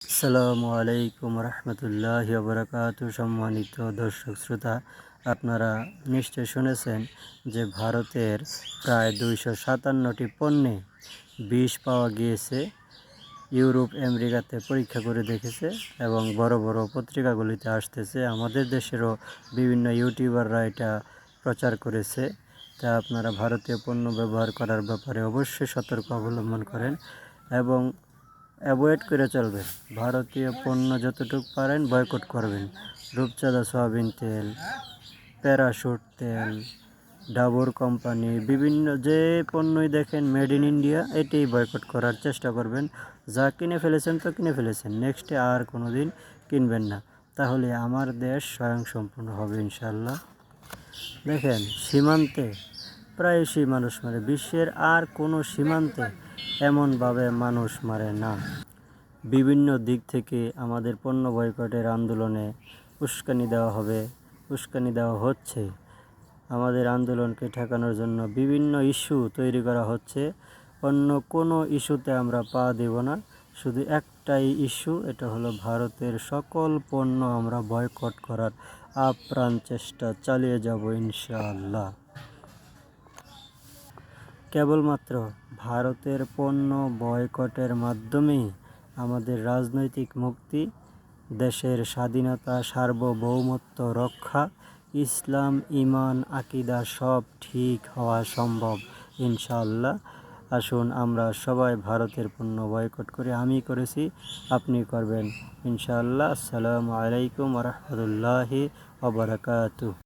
আসসালামু আলাইকুম রহমতুল্লাহি ওয়া সম্মানিত দর্শক শ্রোতা, আপনারা নিশ্চয় শুনেছেন যে ভারতের প্রায় 257টি পণ্যে বিষ পাওয়া গিয়েছে। ইউরোপ আমেরিকাতে পরীক্ষা করে দেখেছে এবং বড় বড় পত্রিকাগুলিতে আসতেছে। আমাদের দেশেরও বিভিন্ন ইউটিউবাররা এটা প্রচার করেছে। তা আপনারা ভারতীয় পণ্য ব্যবহার করার ব্যাপারে অবশ্যই সতর্ক অবলম্বন করেন এবং অ্যাভয়েড করে চলবেন। ভারতীয় পণ্য যতটুকু পারেন বয়কট করবেন। রূপচাঁদা সয়াবিন তেল, প্যারাশুট তেল, ডাবর কোম্পানি, বিভিন্ন যে পণ্যই দেখেন মেড ইন ইন্ডিয়া, এটাই বয়কট করার চেষ্টা করবেন। যা কিনে ফেলেছেন তো কিনে ফেলেছেন, নেক্সটে আর কোনো দিন কিনবেন না, তাহলে আমার দেশ স্বয়ংসম্পূর্ণ হবে ইনশাল্লাহ। দেখেন, সীমান্তে প্রায়শই মানুষ মারে, বিশ্বের আর কোনো সীমান্তে এমনভাবে মানুষ মারে না। বিভিন্ন দিক থেকে আমাদের পণ্য বয়কটের আন্দোলনে উস্কানি দেওয়া হচ্ছে। আমাদের আন্দোলনকে ঠেকানোর জন্য বিভিন্ন ইস্যু তৈরি করা হচ্ছে। অন্য কোনো ইস্যুতে আমরা পা দেব না, শুধু একটাই ইস্যু, এটা হলো ভারতের সকল পণ্য আমরা বয়কট করার আপ্রাণ চেষ্টা চালিয়ে যাব ইনশাআল্লাহ। কেবলমাত্র ভারতের পণ্য বয়কটের মাধ্যমেই আমাদের রাজনৈতিক মুক্তি, দেশের স্বাধীনতা, সার্বভৌমত্ব রক্ষা, ইসলাম, ঈমান, আকীদা সব ঠিক হওয়া সম্ভব ইনশাআল্লাহ। আসুন আমরা সবাই ভারতের পণ্য বয়কট করি। আমি করেছি, আপনি করবেন ইনশাআল্লাহ। আসসালামু আলাইকুম ওয়া রাহমাতুল্লাহি ওয়া বারাকাতুহু।